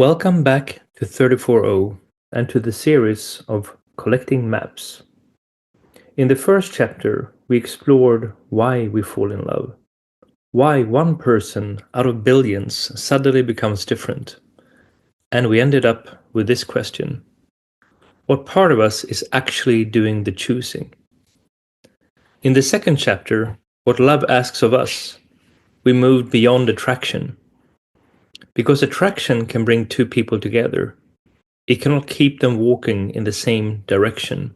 Welcome back to 340 and to the series of Collecting Maps. In the first chapter, we explored why we fall in love, why one person out of billions suddenly becomes different, and we ended up with this question: what part of us is actually doing the choosing? In the second chapter, what love asks of us, we moved beyond attraction. Because attraction can bring two people together, it cannot keep them walking in the same direction.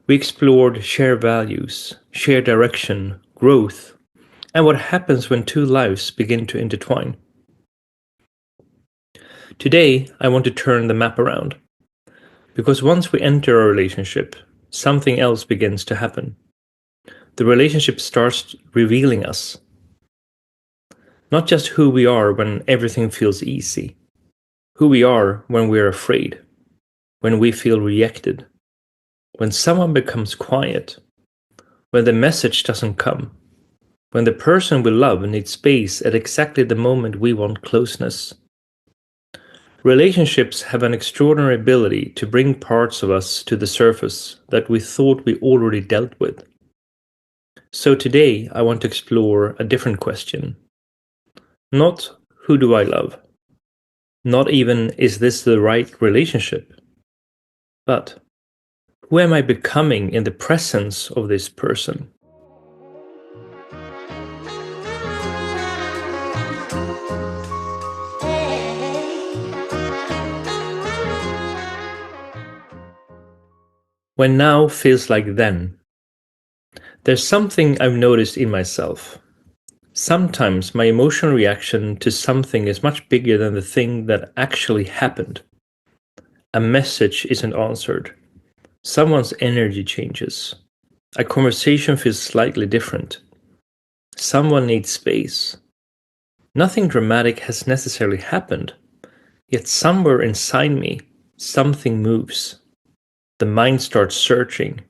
We explored shared values, shared direction, growth, and what happens when two lives begin to intertwine. Today, I want to turn the map around, because once we enter a relationship, something else begins to happen. The relationship starts revealing us, not just who we are when everything feels easy, who we are when we're afraid, when we feel rejected, when someone becomes quiet, when the message doesn't come, when the person we love needs space at exactly the moment we want closeness. Relationships have an extraordinary ability to bring parts of us to the surface that we thought we already dealt with. So today I want to explore a different question. Not who do I love? Not even is this the right relationship? But who am I becoming in the presence of this person? When now feels like then. There's something I've noticed in myself. Sometimes my emotional reaction to something is much bigger than the thing that actually happened. A message isn't answered. Someone's energy changes. A conversation feels slightly different. Someone needs space. Nothing dramatic has necessarily happened, yet somewhere inside me, something moves. The mind starts searching.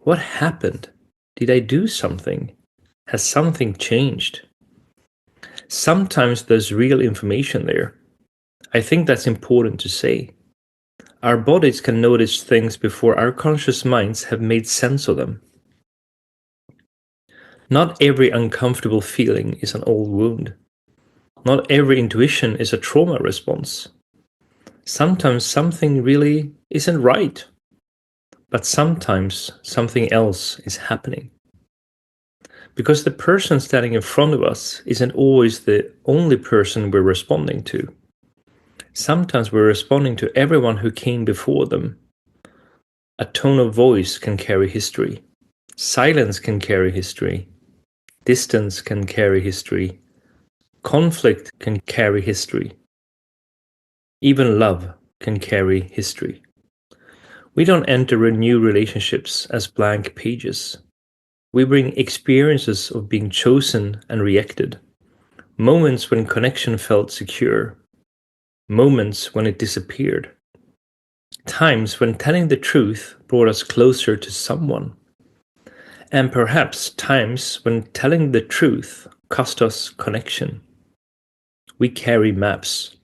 What happened? Did I do something? Has something changed? Sometimes there's real information there. I think that's important to say. Our bodies can notice things before our conscious minds have made sense of them. Not every uncomfortable feeling is an old wound. Not every intuition is a trauma response. Sometimes something really isn't right, but sometimes something else is happening. Because the person standing in front of us isn't always the only person we're responding to. Sometimes we're responding to everyone who came before them. A tone of voice can carry history. Silence can carry history. Distance can carry history. Conflict can carry history. Even love can carry history. We don't enter new relationships as blank pages. We bring experiences of being chosen and rejected. Moments when connection felt secure. Moments when it disappeared. Times when telling the truth brought us closer to someone. And perhaps times when telling the truth cost us connection. We carry maps.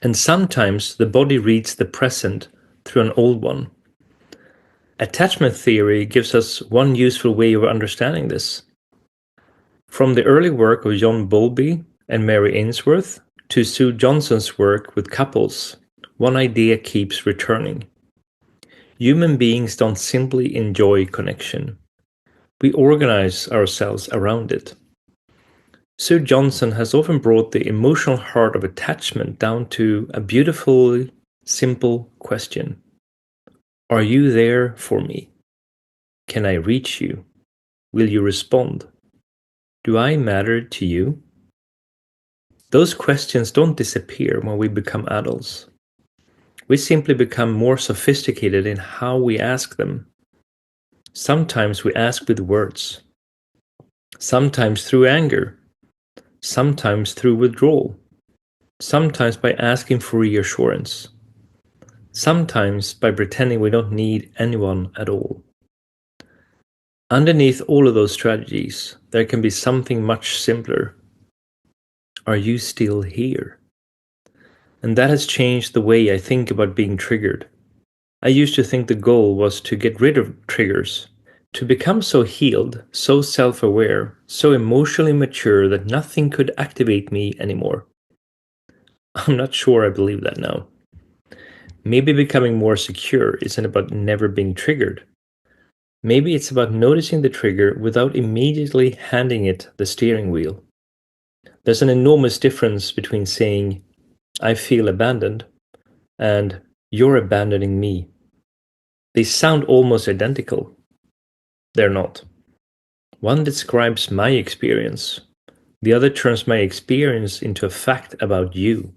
And sometimes the body reads the present through an old one. Attachment theory gives us one useful way of understanding this. From the early work of John Bowlby and Mary Ainsworth to Sue Johnson's work with couples, one idea keeps returning. Human beings don't simply enjoy connection. We organize ourselves around it. Sue Johnson has often brought the emotional heart of attachment down to a beautifully simple question. Are you there for me? Can I reach you? Will you respond? Do I matter to you? Those questions don't disappear when we become adults. We simply become more sophisticated in how we ask them. Sometimes we ask with words. Sometimes through anger. Sometimes through withdrawal. Sometimes by asking for reassurance. Sometimes by pretending we don't need anyone at all. Underneath all of those strategies, there can be something much simpler. Are you still here? And that has changed the way I think about being triggered. I used to think the goal was to get rid of triggers, to become so healed, so self aware, so emotionally mature that nothing could activate me anymore. I'm not sure I believe that now. Maybe becoming more secure isn't about never being triggered. Maybe it's about noticing the trigger without immediately handing it the steering wheel. There's an enormous difference between saying, I feel abandoned, and you're abandoning me. They sound almost identical. They're not. One describes my experience, the other turns my experience into a fact about you.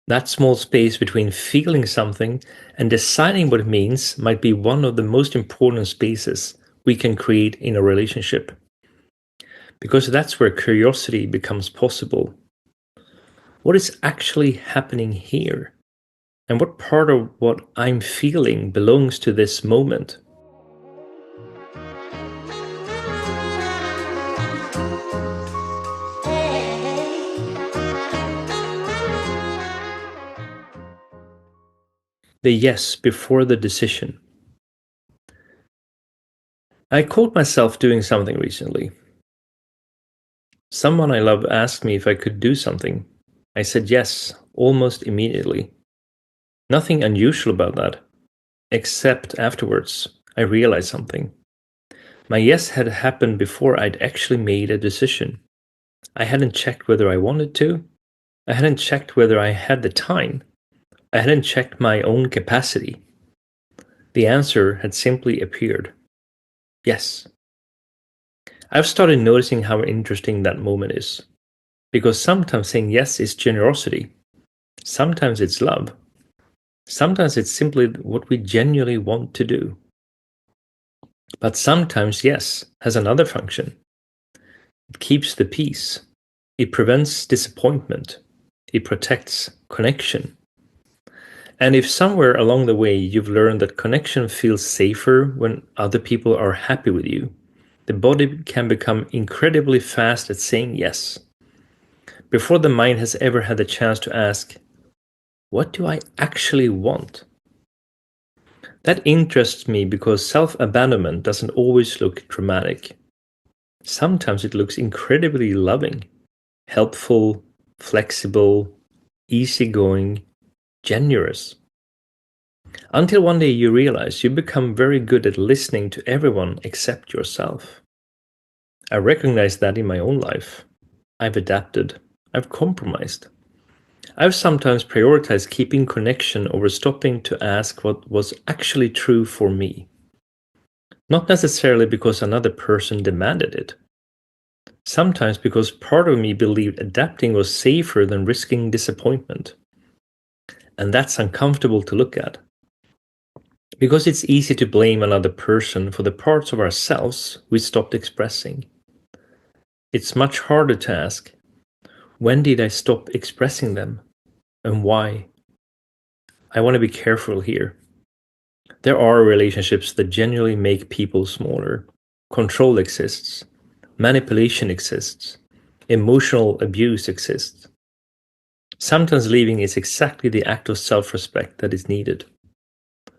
That small space between feeling something and deciding what it means might be one of the most important spaces we can create in a relationship. Because that's where curiosity becomes possible. What is actually happening here? And what part of what I'm feeling belongs to this moment? The yes before the decision. I caught myself doing something recently. Someone I love asked me if I could do something. I said yes, almost immediately. Nothing unusual about that, except afterwards, I realized something. My yes had happened before I'd actually made a decision. I hadn't checked whether I wanted to. I hadn't checked whether I had the time. I hadn't checked my own capacity. The answer had simply appeared. Yes. I've started noticing how interesting that moment is. Because sometimes saying yes is generosity. Sometimes it's love. Sometimes it's simply what we genuinely want to do. But sometimes yes has another function. It keeps the peace. It prevents disappointment. It protects connection. And if somewhere along the way you've learned that connection feels safer when other people are happy with you, the body can become incredibly fast at saying yes, before the mind has ever had the chance to ask, what do I actually want? That interests me because self abandonment doesn't always look dramatic. Sometimes it looks incredibly loving, helpful, flexible, easygoing, generous. Until one day you realize you become very good at listening to everyone except yourself. I recognize that in my own life. I've adapted. I've compromised. I've sometimes prioritized keeping connection over stopping to ask what was actually true for me. Not necessarily because another person demanded it. Sometimes because part of me believed adapting was safer than risking disappointment. And that's uncomfortable to look at. Because it's easy to blame another person for the parts of ourselves we stopped expressing. It's much harder to ask, when did I stop expressing them? And why? I want to be careful here. There are relationships that genuinely make people smaller. Control exists. Manipulation exists. Emotional abuse exists. Sometimes leaving is exactly the act of self-respect that is needed.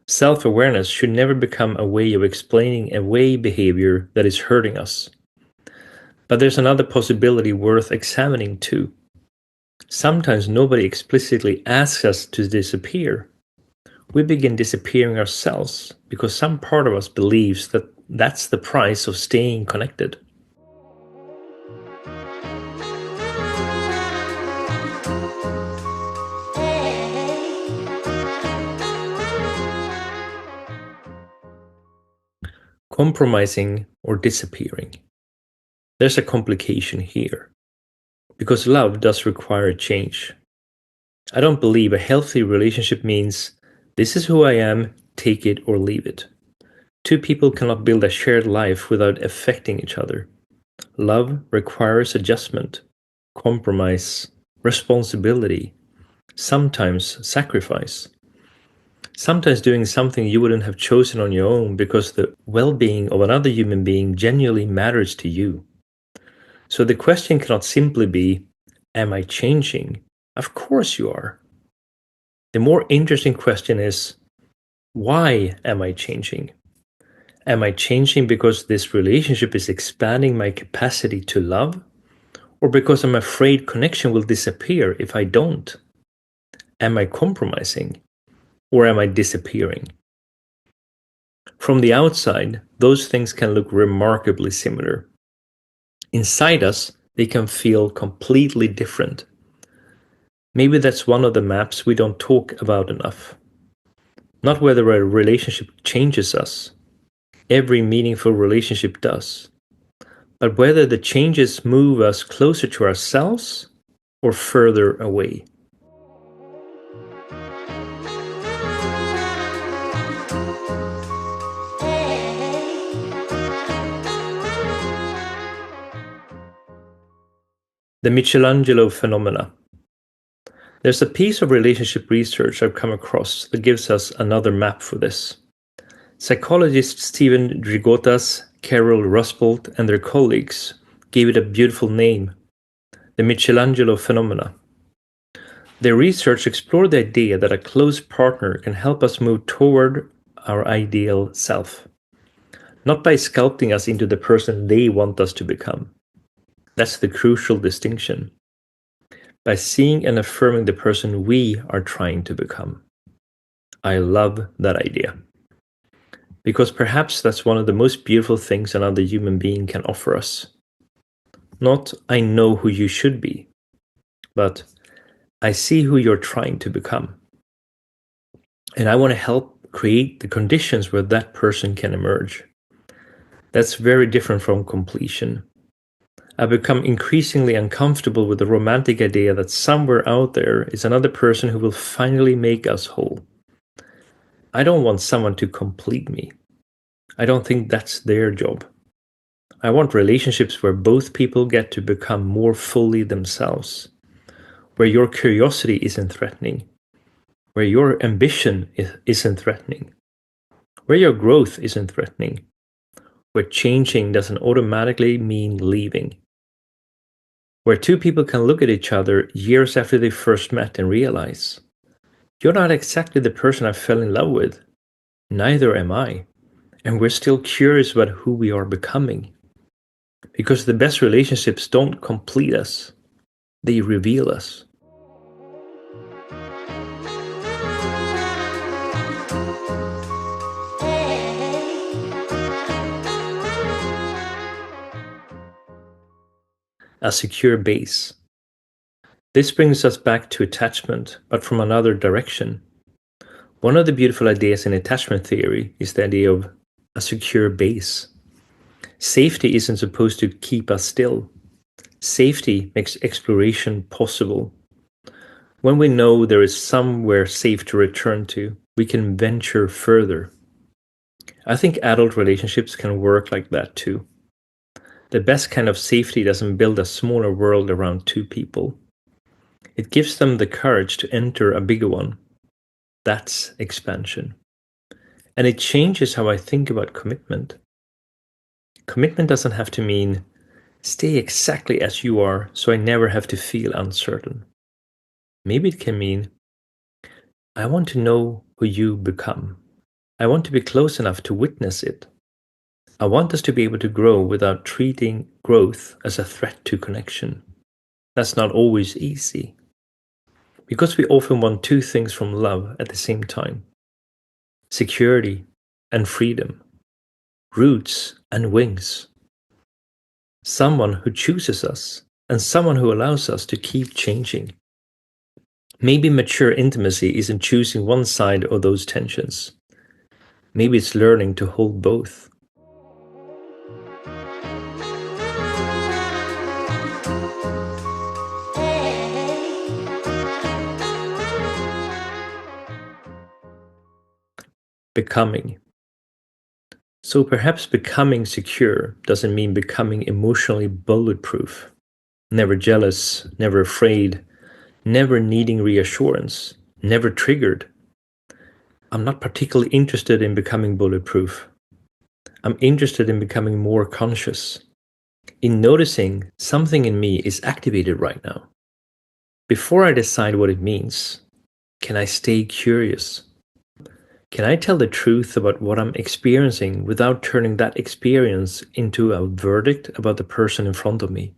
Self-awareness should never become a way of explaining away behavior that is hurting us. But there's another possibility worth examining too. Sometimes nobody explicitly asks us to disappear. We begin disappearing ourselves because some part of us believes that that's the price of staying connected. Compromising or disappearing. There's a complication here. Because love does require change. I don't believe a healthy relationship means this is who I am, take it or leave it. Two people cannot build a shared life without affecting each other. Love requires adjustment, compromise, responsibility, sometimes sacrifice. Sometimes doing something you wouldn't have chosen on your own because the well being of another human being genuinely matters to you. So the question cannot simply be, am I changing? Of course you are. The more interesting question is, why am I changing? Am I changing because this relationship is expanding my capacity to love? Or because I'm afraid connection will disappear if I don't? Am I compromising? Or am I disappearing? From the outside, those things can look remarkably similar. Inside us, they can feel completely different. Maybe that's one of the maps we don't talk about enough. Not whether a relationship changes us. Every meaningful relationship does. But whether the changes move us closer to ourselves or further away. The Michelangelo phenomena. There's a piece of relationship research I've come across that gives us another map for this. Psychologists Stephen Drigotas, Carol Rusbolt, and their colleagues gave it a beautiful name, the Michelangelo phenomena. Their research explored the idea that a close partner can help us move toward our ideal self, not by sculpting us into the person they want us to become. That's the crucial distinction. By seeing and affirming the person we are trying to become. I love that idea. Because perhaps that's one of the most beautiful things another human being can offer us. Not, I know who you should be, but I see who you're trying to become. And I want to help create the conditions where that person can emerge. That's very different from completion. I've become increasingly uncomfortable with the romantic idea that somewhere out there is another person who will finally make us whole. I don't want someone to complete me. I don't think that's their job. I want relationships where both people get to become more fully themselves, where your curiosity isn't threatening, where your ambition isn't threatening, where your growth isn't threatening, where changing doesn't automatically mean leaving, where two people can look at each other years after they first met and realize, you're not exactly the person I fell in love with, neither am I, and we're still curious about who we are becoming. Because the best relationships don't complete us, they reveal us. A secure base. This brings us back to attachment, but from another direction. One of the beautiful ideas in attachment theory is the idea of a secure base. Safety isn't supposed to keep us still. Safety makes exploration possible. When we know there is somewhere safe to return to, we can venture further. I think adult relationships can work like that too. The best kind of safety doesn't build a smaller world around two people. It gives them the courage to enter a bigger one. That's expansion. And it changes how I think about commitment. Commitment doesn't have to mean stay exactly as you are so I never have to feel uncertain. Maybe it can mean I want to know who you become. I want to be close enough to witness it. I want us to be able to grow without treating growth as a threat to connection. That's not always easy. Because we often want two things from love at the same time. Security and freedom. Roots and wings. Someone who chooses us and someone who allows us to keep changing. Maybe mature intimacy isn't choosing one side of those tensions. Maybe it's learning to hold both. Becoming. So perhaps becoming secure doesn't mean becoming emotionally bulletproof. Never jealous, never afraid, never needing reassurance, never triggered. I'm not particularly interested in becoming bulletproof. I'm interested in becoming more conscious, in noticing something in me is activated right now. Before I decide what it means, can I stay curious? Can I tell the truth about what I'm experiencing without turning that experience into a verdict about the person in front of me?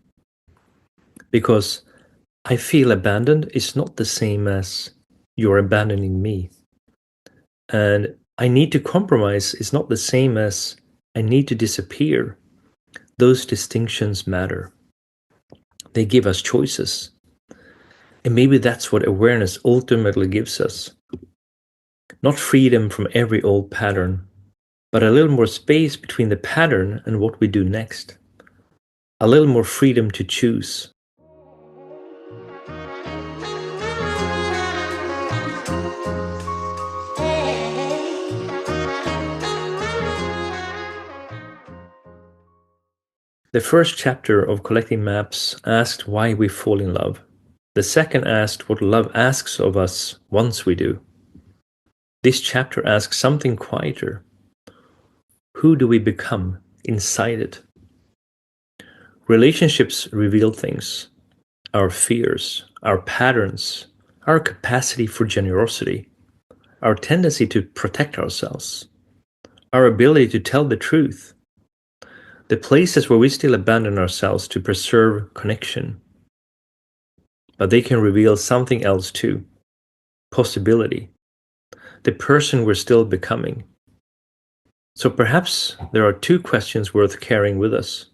Because I feel abandoned is not the same as you're abandoning me. And I need to compromise is not the same as I need to disappear. Those distinctions matter. They give us choices. And maybe that's what awareness ultimately gives us. Not freedom from every old pattern, but a little more space between the pattern and what we do next. A little more freedom to choose. The first chapter of Collecting Maps asked why we fall in love. The second asked what love asks of us once we do. This chapter asks something quieter. Who do we become inside it? Relationships reveal things. Our fears, our patterns, our capacity for generosity, our tendency to protect ourselves, our ability to tell the truth, the places where we still abandon ourselves to preserve connection. But they can reveal something else too. Possibility. The person we're still becoming. So perhaps there are two questions worth carrying with us.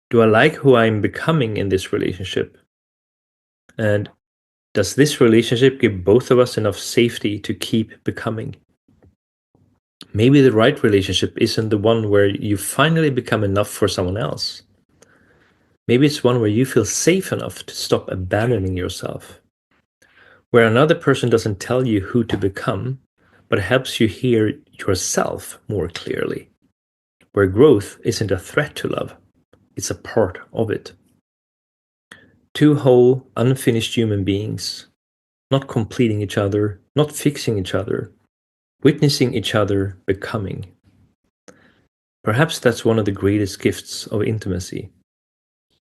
Do I like who I'm becoming in this relationship? And does this relationship give both of us enough safety to keep becoming? Maybe the right relationship isn't the one where you finally become enough for someone else. Maybe it's one where you feel safe enough to stop abandoning yourself. Where another person doesn't tell you who to become, but helps you hear yourself more clearly. Where growth isn't a threat to love, it's a part of it. Two whole, unfinished human beings, not completing each other, not fixing each other, witnessing each other becoming. Perhaps that's one of the greatest gifts of intimacy.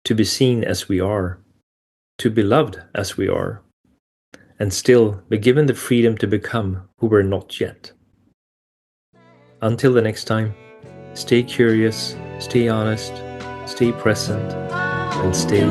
To be seen as we are, to be loved as we are, and still be given the freedom to become who we're not yet. Until the next time, stay curious, stay honest, stay present, and stay